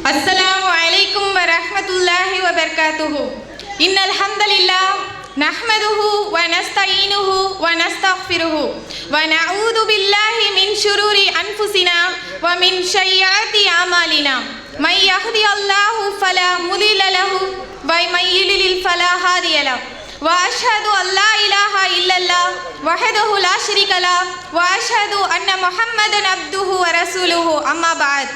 अस्सलामु अलैकुम व रहमतुल्लाहि व बरकातुहु। इन्नल हम्दुलिल्लाह नहमदुहु व नस्तईनुहु व नस्तगफिरुहु व नऊदु बिल्लाहि मिन शुरूरि अनफुसिना व मिन सय्यिआति अमालिना। मन यहदियल्लाहु फला मुदिल्ल लहु व मन युद्लिल फला हादिय लहु। व अशहदु अल्ला इलाहा इल्लल्लाह वहदहु ला शरीका लहु व अशहदु अन्न मुहम्मदन अब्दुहु व रसूलुहु अम्मा बाद।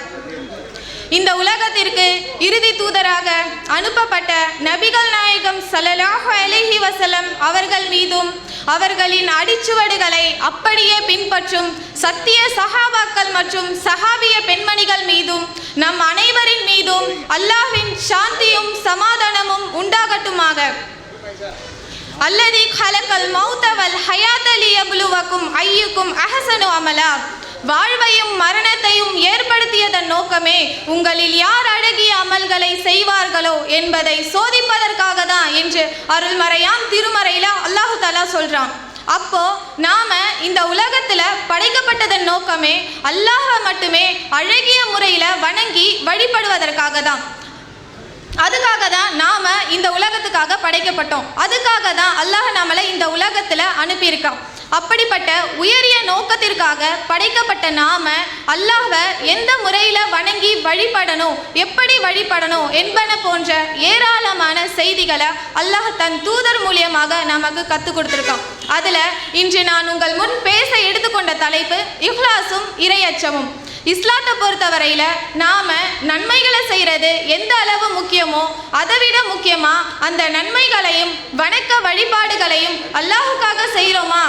இந்த உலகத்திற்கு இறுதி தூதராக அனுப்பப்பட்ட நபிகள் நாயகம் ஸல்லல்லாஹு அலைஹி வஸல்லம் அவர்கள் மீதும் அவர்களின் அடிச்சுவடுகளை அப்படியே பின்பற்றும் சத்திய சஹாபாக்கள் மற்றும் சஹாபிய பெண்மணிகள் மீதும் நம் அனைவரின் மீதும் அல்லாஹ்வின் சாந்தியும் சமாதானமும் உண்டாகட்டுமாக. அல்லதி ஹலக்கல் மௌத வல் ஹயாத லியப்லுவக்கும் அய்யுக்கும் அஹ்ஸனு அமலா. வாழ்வையும் மரணத்தையும் ஏற்படுத்தியதன் நோக்கமே உங்களில் யார் அழகிய அமல்களை செய்வார்களோ என்பதை சோதிப்பதற்காக தான் என்று அருள்மறையாம் திருமறையில அல்லாஹு தஆலா சொல்றான். அப்போ நாம இந்த உலகத்துல படைக்கப்பட்டதன் நோக்கமே அல்லாஹ்வை மட்டுமே அழகிய முறையில வணங்கி வழிபடுவதற்காக தான். அதுக்காக தான் நாம இந்த உலகத்துக்காக படைக்கப்பட்டோம். அதுக்காக தான் அல்லாஹ் நம்மளை இந்த உலகத்துல அனுப்பியிருக்கான். அப்படிப்பட்ட உயரிய நோக்கத்திற்காக படைக்கப்பட்ட நாம அல்லாஹ்வை எந்த முறையில வணங்கி வழிபடணும், எப்படி வழிபடணும் என்பன போன்ற ஏராளமான செய்திகளை அல்லாஹ் தன் தூதர் மூலியமாக நமக்கு கற்றுக் கொடுத்துருக்கான். அதுல இன்று நான் உங்கள் முன் பேச எடுத்துக்கொண்ட தலைப்பு இஹ்லாஸும் இறையச்சமும். இஸ்லாத்தை பொறுத்தவரையில நாம நன்மைகளை செய்யறது எந்த அளவு முக்கியமோ அதை விட முக்கியமா அந்த நன்மைகளையும் வணக்க வழிபாடுகளையும் அல்லாஹுக்காக செய்யறோமா,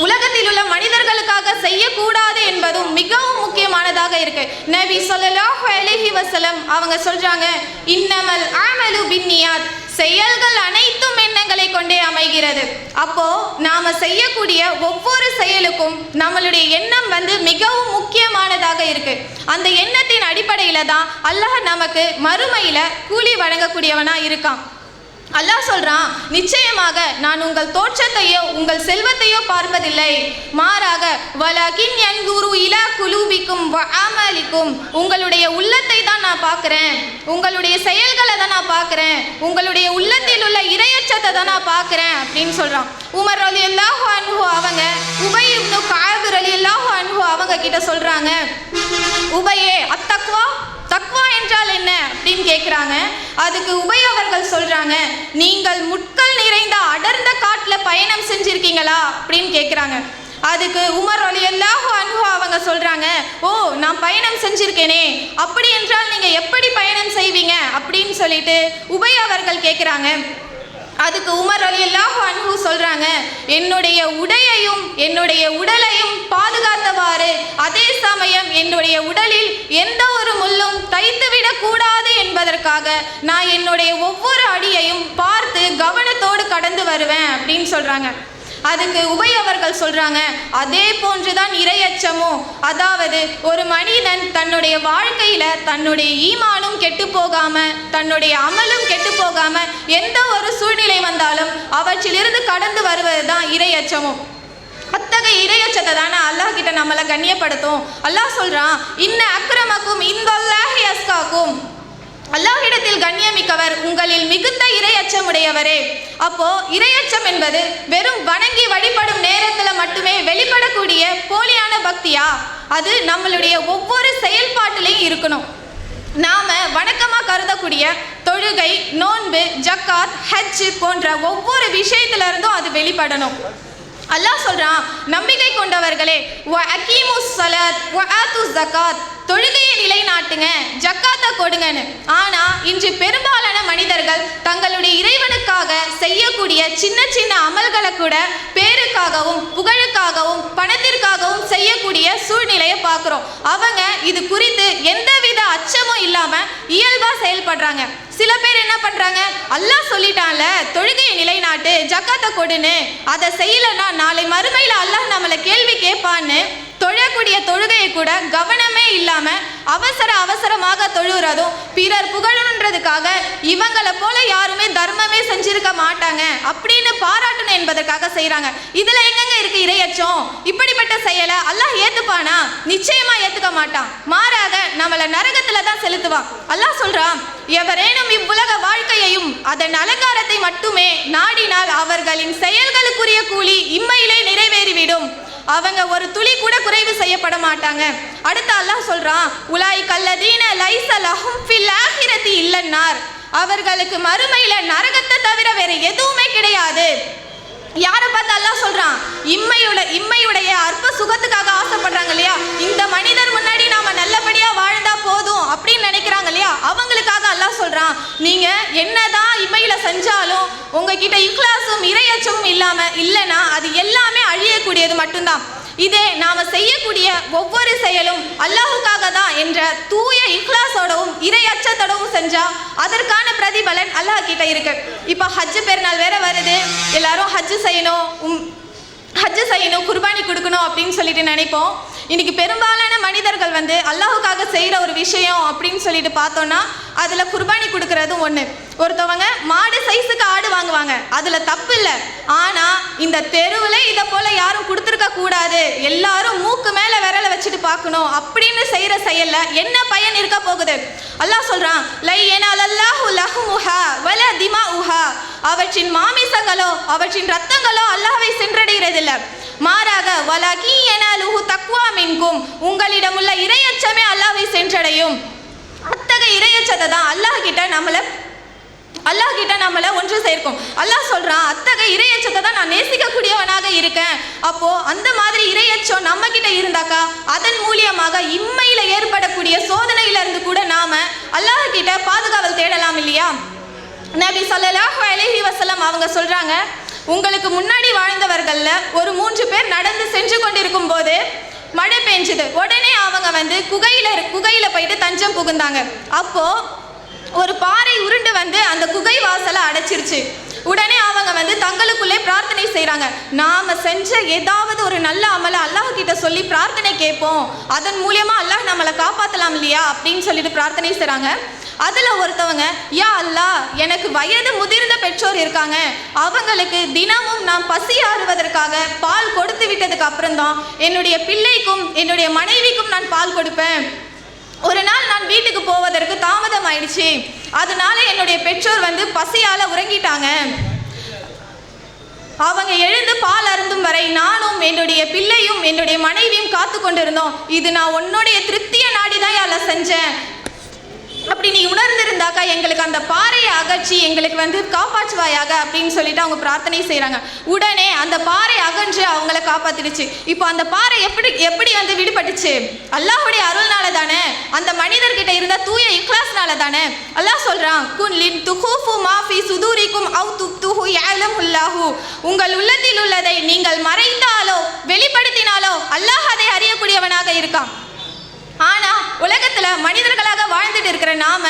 உலகத்தில் உள்ள மனிதர்களுக்காக செய்யக்கூடாது என்பதும் மிகவும் முக்கியமானதாக இருக்கு. நபி ஸல்லல்லாஹு அலைஹி வஸல்லம் அவங்க சொல்றாங்க, இன்னமல் அமலு பின்னியாத், செயல்கள் அனைத்தும் எண்ணங்களை கொண்டே அமைகிறது. அப்போ நாம செய்யக்கூடிய ஒவ்வொரு செயலுக்கும் நம்மளுடைய எண்ணம் மிகவும் முக்கியமானதாக இருக்கு. அந்த எண்ணத்தின் அடிப்படையில தான் அல்லாஹ் நமக்கு மறுமையில கூலி வழங்கக்கூடியவனா இருக்கான். அல்லாஹ் சொல்றான், நிச்சயமாக நான் உங்கள் தோற்றத்தையோ உங்கள் செல்வத்தையோ பார்ப்பதில்லை, மாறாக வலகின் யன்துரு இலா குலூபிக்கும் வ அமலிக்கும், உங்களுடைய உள்ளத்தை தான் நான் பார்க்கிறேன், உங்களுடைய செயல்களை தான் நான் பார்க்கிறேன், உங்களுடைய உள்ளத்தில் உள்ள இறையச்சத்தை தான் நான் பார்க்கிறேன் அப்படின்னு சொல்றான். உமர் ரலியல்லாஹு அன்ஹு அவங்க உபை இப்னு கஅப் ரலியல்லாஹு அன்ஹு அவங்க கிட்ட சொல்றாங்க, உபையே அத்தக்வா, தக்வா என்றால் என்ன அப்படின்னு கேட்குறாங்க. அதுக்கு உபை அவர்கள் சொல்றாங்க, நீங்கள் முட்கள் நிறைந்த அடர்ந்த காட்டுல பயணம் செஞ்சிருக்கீங்களா அப்படின்னு கேட்குறாங்க. அதுக்கு உமர் ரலியல்லாஹு அன்ஹு அவங்க சொல்றாங்க, ஓ நான் பயணம் செஞ்சிருக்கேனே, அப்படி என்றால் நீங்க எப்படி பயணம் செய்வீங்க அப்படின்னு சொல்லிட்டு உபை அவர்கள் கேட்குறாங்க. அதுக்கு உமர் ரலியல்லாஹு அன்ஹு சொல்றாங்க, என்னுடைய உடையையும் என்னுடைய உடலையும் பாதுகாத்தவாறு அதே சமயம் என்னுடைய உடலில் எந்த ஒரு முள்ளும் தைத்துவிடக் கூடாது என்பதற்காக நான் என்னுடைய ஒவ்வொரு அடியையும் பார்த்து கவனத்தோடு கடந்து வருவேன் அப்படின்னு சொல்றாங்க. அதுக்கு உபை அவர்கள் சொல்றாங்க, அதே போன்றுதான் இறையச்சமும். அதாவது ஒரு மனிதன் தன்னுடைய வாழ்க்கையில தன்னுடைய ஈமானும் கெட்டு போகாம தன்னுடைய அமலும் கெட்டு போகாம எந்த ஒரு சூழ்நிலை வந்தாலும் அவற்றிலிருந்து கடந்து வருவதுதான் இறையச்சமும். அத்தகைய இறையச்சத்தை தானே அல்லாஹ் கிட்ட நம்மளை கண்ணியப்படுத்தும். அல்லாஹ் சொல்றான், இன்ன அக்ரமக்கும் இந்தல்லாஹி அஸ்காக்கும், அல்லாஹ்விடத்தில் கண்ணியமிக்கவர் உங்களில் மிகுந்த இறையச்சமுடையவரே. அப்போ இறையச்சம் என்பது வெறும் வணங்கி வழிபடும் நேரத்துல மட்டுமே வெளிப்படக்கூடிய போலியான பக்தியா? அது நம்மளுடைய ஒவ்வொரு செயல்பாட்டிலையும் இருக்கணும். நாம வணக்கமா கருதக்கூடிய தொழுகை, நோன்பு, ஜக்காத், ஹஜ் போன்ற ஒவ்வொரு விஷயத்துல இருந்தும் அது வெளிப்படணும். அல்லாஹ் சொல்றான், நம்பிக்கை கொண்டவர்களே, வ அகீமுஸ் ஸலாத் வ ஆத்துஸ் ஸகாத், தொழுகையை நிலைநாட்டுங்க, ஜக்காத்தை கொடுங்கன்னு. ஆனா இன்று பெரும்பாலான மனிதர்கள் தங்களுடைய இறைவனுக்காக செய்யக்கூடிய சின்ன சின்ன அமல்களை கூட பேருக்காகவும் புகழுக்காகவும் பணத்திற்காகவும் செய்யக்கூடிய சூழ்நிலையை பார்க்கிறோம். அவங்க இது குறித்து எந்தவித அச்சமும் இல்லாம இயல்பா செயல்படுறாங்க. சில பேர் என்ன பண்றாங்க, அல்லாஹ் சொல்லிட்டான்ல தொழுகையை நிலைநாட்டு, ஜக்காத்தை கொடுன்னு, அதை செய்யலன்னா நாளை மறுமையில அல்லாஹ் நம்மளை கேள்வி கேட்பான்னு தொழக்கூடிய தொழுகையை கூட கவனமே இல்லாம அவசரமாக தொழுகிறதும் பிறர் புகழன்றதுக்காக இவங்களை போல யாருமே தர்மமே செஞ்சிருக்க மாட்டாங்க அப்படின்னு பாராட்டணும் என்பதற்காக செய்யறாங்க. இதுல எங்கெங்க இருக்கு இறையச்சம்? இப்படிப்பட்ட செயலை அல்லாஹ் ஏத்துப்பானா? நிச்சயமா ஏத்துக்க மாட்டான். மாறாக நம்மளை நரகத்துல தான் செலுத்துவான். அல்லாஹ் சொல்றான், எவரேனும் இவ்வுலக வாழ்க்கையையும் அதன் அலங்காரத்தை மட்டுமே நாடினால் அவர்களின் செயல்களுக்குரிய கூலி இம்மையிலே நிறைவேறிவிடும். அவங்க ஒரு துளி கூட குறைவு செய்யப்பட மாட்டாங்க. அடுத்து அல்லாஹ் சொல்றான், உலாய் கல்லதீன லைஸ லஹும் ஃபில் ஆஹிரத்தி இல்லன்னார். அவர்களுக்கு மறுமையில நரகத்தை தவிர வேற எதுவுமே கிடையாது. யாரை பார்த்து அல்லாஹ் சொல்றான்? இம்மையுடைய அற்ப சுகத்துக்காக ஆசைப்படுறாங்க இல்லையா, இந்த மனிதர் முன்னாடி நாம நல்லபடியா வாழ்ந்தா போதும் அப்படின்னு நினைக்கிறாங்க இல்லையா, அவங்களுக்காக அல்லாஹ் சொல்றான், நீங்க என்னதான் இம்மையில செஞ்சாலும் உங்ககிட்ட இக்லாஸும் இறையச்சமும் இல்லைன்னா அது எல்லாமே அழியக்கூடியது மட்டும்தான். இதே நாம செய்யக்கூடிய ஒவ்வொரு செயலும் அல்லாஹுக்காக தான் என்ற தூய இக்லாஸோடவும் இறையச்சத்தோடவும் செஞ்சா அதற்கான பிரதிபலன் அல்லாஹ் கிட்ட இருக்கு. இப்போ ஹஜ்ஜு பெருநாள் வேற வருது, எல்லாரும் ஹஜ்ஜு செய்யணும், குர்பானி கொடுக்கணும் அப்படின்னு சொல்லிட்டு நினைப்போம். இன்னைக்கு பெரும்பாலான மனிதர்கள் அல்லாஹுக்காக செய்கிற ஒரு விஷயம் அப்படின்னு சொல்லிட்டு பார்த்தோன்னா அதில் குர்பானி கொடுக்கறதும் ஒன்று. ஒருத்தவங்க மாடு சைஸுக்கு ஆடு வாங்குவாங்க, அதில் தப்பு இல்லை. ஆனால் இந்த தெருவில் இதை போல் யாரும் கொடுத்துருக்க கூடாது, எல்லாரும் மூக்கு மேலே விரலை வச்சுட்டு பார்க்கணும் அப்படின்னு செய்கிற செயலில் என்ன பயன் இருக்க போகுது? அல்லாஹ் சொல்கிறான், லை யனாலல்லாஹு லஹுமுஹா வல திமாஉஹா. அவற்றின் மாமிசங்களோ அவற்றின் ரத்தங்களோ அல்லாஹ்வை சென்றடைகிறதில்லை. மாறாக வலகி யனாலுஹு தக்வா மின்கும், உங்களிடம் உள்ள இறையச்சமே அல்லாஹ்வை சென்றடையும். அத்தகைய இறையச்சத்தை தான் அல்லாஹ் கிட்ட நம்மளை ஒன்று சேர்க்கும். அல்லாஹ் சொல்றான், அத்தகைய இறையச்சத்தை தான் நான் நேசிக்கக்கூடியவனாக இருக்கேன். அப்போ அந்த மாதிரி இறையச்சம் நம்ம கிட்ட இருந்தாக்கா அதன் மூலியமாக இம்மையில ஏற்படக்கூடிய சோதனையில இருந்து கூட நாம அல்லாஹ் கிட்ட பாதுகாவல் தேடலாம் இல்லையா? நபி ஸல்லல்லாஹு அலைஹி வஸல்லம் அவங்க சொல்றாங்க, உங்களுக்கு முன்னாடி வாழ்ந்தவர்கள்ல ஒரு 3 பேர் நடந்து சென்று கொண்டிருக்கும் போது மழை பெஞ்சுது. உடனே அவங்க குகையில போயிட்டு தஞ்சம் புகுந்தாங்க. அப்போ ஒரு பாறை உருண்டு அந்த குகை வாசலை அடைச்சிருச்சு. உடனே அவங்க தங்களுக்குள்ளே பிரார்த்தனை செய்கிறாங்க, நாம் செஞ்ச ஏதாவது ஒரு நல்ல அமலை அல்லாஹ் கிட்ட சொல்லி பிரார்த்தனை கேட்போம், அதன் மூலியமாக அல்லாஹ் நம்மளை காப்பாற்றலாம் இல்லையா அப்படின்னு சொல்லிட்டு பிரார்த்தனை செய்கிறாங்க. அதில் ஒருத்தவங்க, யா அல்லாஹ், எனக்கு வயது முதிர்ந்த பெற்றோர் இருக்காங்க, அவங்களுக்கு தினமும் நான் பசி ஆறுவதற்காக பால் கொடுத்து விட்டதுக்கு அப்புறம்தான் என்னுடைய பிள்ளைக்கும் என்னுடைய மனைவிக்கும் நான் பால் கொடுப்பேன். ஒரு நாள் நான் வீட்டுக்கு போவதற்கு தாமதம் ஆயிடுச்சு, அதனால என்னுடைய பெற்றோர் பசியால் உறங்கிட்டாங்க. அவங்க எழுந்து பால் அருந்தும் வரை நானும் என்னுடைய பிள்ளையும் என்னுடைய மனைவியும் காத்து கொண்டிருந்தோம். இது நான் உன்னுடைய திருப்தியை நாடிதான் யால செஞ்சேன். அப்படி நீ உணர்ந்திருந்தாக்கா எங்களுக்கு அந்த பாறையை அகற்றி எங்களுக்கு காப்பாற்றுவாயாக அப்படின்னு சொல்லிட்டு அவங்க பிரார்த்தனை செய்கிறாங்க. உடனே அந்த பாறை அகன்று அவங்கள காப்பாத்திடுச்சு. இப்போ அந்த பாறை எப்படி விடுபட்டுச்சு? அல்லாஹ்வுடைய அருள்னால தானே, அந்த மனிதர்கிட்ட இருந்த தூய இக்லாஸ்னால தானே. அல்லாஹ் சொல்றான், குன் லின் துஹூஃபு மா ஃபீ சுதூரிக்கும் அவ் துப்துஹு யஅலமுல்லாஹு. உங்கள் உள்ளத்தில் உள்ளதை நீங்கள் மறைத்தாலோ வெளிப்படுத்தினாலோ அல்லாஹ் அதை அறியக்கூடியவனாக இருக்கான். ஆனா உலகத்துல மனிதர்களாக வாழ்ந்துட்டு இருக்கிற நாம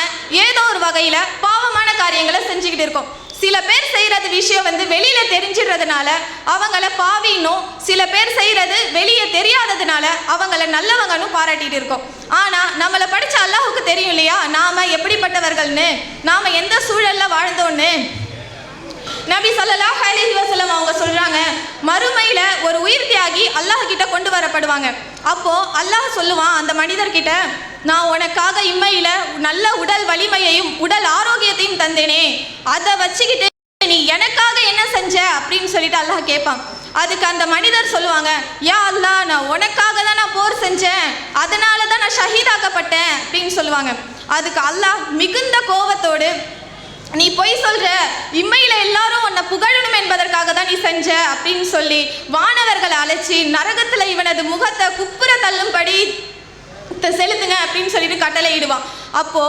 ஏதோ ஒரு வகையில பாவமான காரியங்களை செஞ்சுக்கிட்டு இருக்கோம். சில பேர் செய்யறது விஷயம் வெளியில தெரிஞ்சிடுறதுனால அவங்கள பாவின்னும், சில பேர் செய்யறது வெளியே தெரியாததுனால அவங்கள நல்லவங்கன்னு பாராட்டிட்டு இருக்கோம். ஆனா நம்மளை படிச்ச அல்லாஹுக்கு தெரியும் இல்லையா நாம எப்படிப்பட்டவர்கள்னு, நாம எந்த சூழல்ல வாழ்ந்தோன்னு. நபி ஸல்லல்லாஹு அலைஹி வஸல்லம் அவங்க சொல்றாங்க, மறுமையில ஒரு உயிர் தியாகி அல்லாஹ் கிட்ட கொண்டு வரப்படுவாங்க. அப்போ அல்லாஹ் சொல்லுவான் அந்த மனிதர்கிட்ட, நான் உனக்காக இம்மையில நல்ல உடல் வலிமையையும் உடல் ஆரோக்கியத்தையும் தந்தேனே, அதை வச்சுக்கிட்டு நீ எனக்காக என்ன செஞ்ச அப்படின்னு சொல்லிட்டு அல்லாஹ் கேட்பான். அதுக்கு அந்த மனிதர் சொல்லுவாங்க, யா அல்லாஹ், நான் உனக்காக தான் நான் போர் செஞ்சேன், அதனால தான் நான் ஷஹீதாக்கப்பட்டேன் அப்படின்னு சொல்லுவாங்க. அதுக்கு அல்லாஹ் மிகுந்த கோபத்தோடு, நீ பொய் சொல்ற, இம்மையில எல்லாரும் உன்னை புகழணும் என்பதற்காக தான் நீ செஞ்ச அப்படின்னு சொல்லி வானவர்களை அழைச்சி நரகத்துல இவனது முகத்தை குப்புற தள்ளும்படி செலுத்துங்க அப்படின்னு சொல்லிட்டு கட்டளை இடுவான். அப்போ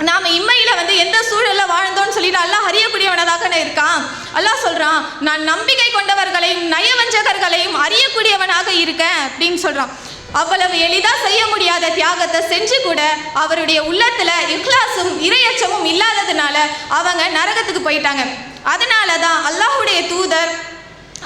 நாம இம்மையில எந்த சூழல்ல வாழ்ந்தோம்னு சொல்லிட்டு அல்லாஹ் அறியக்கூடியவனதாக இருக்கான். அல்லாஹ் சொல்றான், நான் நம்பிக்கை கொண்டவர்களையும் நயவஞ்சகர்களையும் அறியக்கூடியவனாக இருக்கேன் அப்படின்னு சொல்றான். அவ்வளவு எளிதா செய்ய முடியாத தியாகத்தை செஞ்சு கூட அவருடைய உள்ளத்துல இக்லாஸும் இறையச்சமும் இல்லாததுனால அவங்க நரகத்துக்கு போயிட்டாங்க. அதனாலதான் அல்லாஹ்வுடைய தூதர்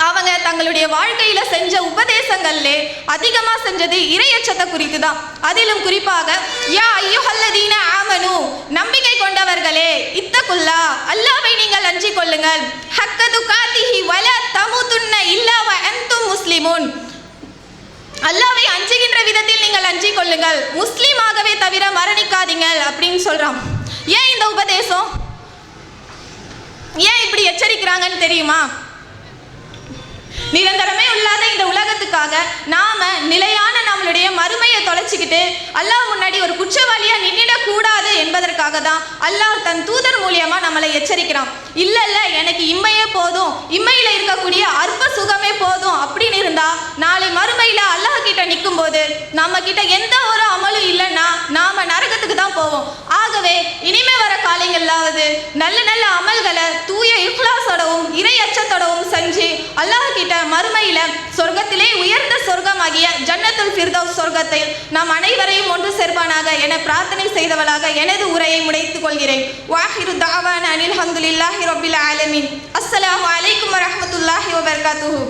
அவங்க தங்களுடைய வாழ்க்கையில செஞ்ச உபதேசங்கள்லே அதிகமா செஞ்சது இறையச்சத்தை குறித்து தான். அதிலும் குறிப்பாக, யா அய்யுஹல்லதீன ஆமனு, நம்பிக்கை கொண்டவர்களே, இத்தகுல்லா, அல்லாஹ்வை நீங்கள் அஞ்சிக் கொள்ளுங்கள், ஹக்க துகாதிஹி வலா தமுதுன்ன இல்லா வ அன்தும் முஸ்லிமூன், அல்லாஹ்வை அஞ்சுகின்ற விதத்தில் நீங்கள் அஞ்சிக் கொள்ளுங்கள், முஸ்லீமாகவே தவிர மரணிக்காதீங்கள் அப்படின்னு சொல்றான். ஏன் இந்த உபதேசம், ஏன் இப்படி எச்சரிக்கிறாங்கன்னு தெரியுமா? நிரந்தரமே இல்லாத இந்த உலகத்துக்காக நாம நிலையான நம்மளுடைய மறுமையை தொலைச்சிக்கிட்டு அல்லாஹ் முன்னாடி ஒரு குற்றவாளியா நின்னிடக்கூடாது என்பதற்காக தான் அல்லாஹ் தன் தூதர் மூலியமா நம்மளை எச்சரிக்கிறான். இல்ல எனக்கு இம்மையே போதும், இம்மையில இருக்கக்கூடிய அற்ப சுகமே போதும் அப்படின்னு இருந்தா நாளை மறுமையில அல்லாஹ் கிட்ட நிற்கும் போது நம்ம கிட்ட எந்த ஒரு அமலும் இல்லைன்னா நாம நரகத்துக்கு தான் போவோம். ஆகவே இனிமே வர காலங்களாவது நல்ல நல்ல அமல்களை தூய இக்லாஸோடவும் இறை அச்சத்தோடவும் செஞ்சு அல்லாஹ் கிட்ட மறுமையில சொர்க்கத்திலே உயர்ந்த சொர்க்கமாகிய ஜன்னத்துல் ஃபிர்தௌஸ் சொர்க்கத்தை நாம் அனைவரையும் ஒன்று சேர்ப்பானாக என பிரார்த்தனை செய்தவளாக எனது உரையை முடித்துக் கொள்கிறேன். வாஹிரு தாவான அனில் ஹம்துலில்லாஹி ரப்பில் ஆலமீன். அஸ்ஸலாமு அலைக்கும் வரஹ்மத்துல்லாஹி வபரகாத்துஹு.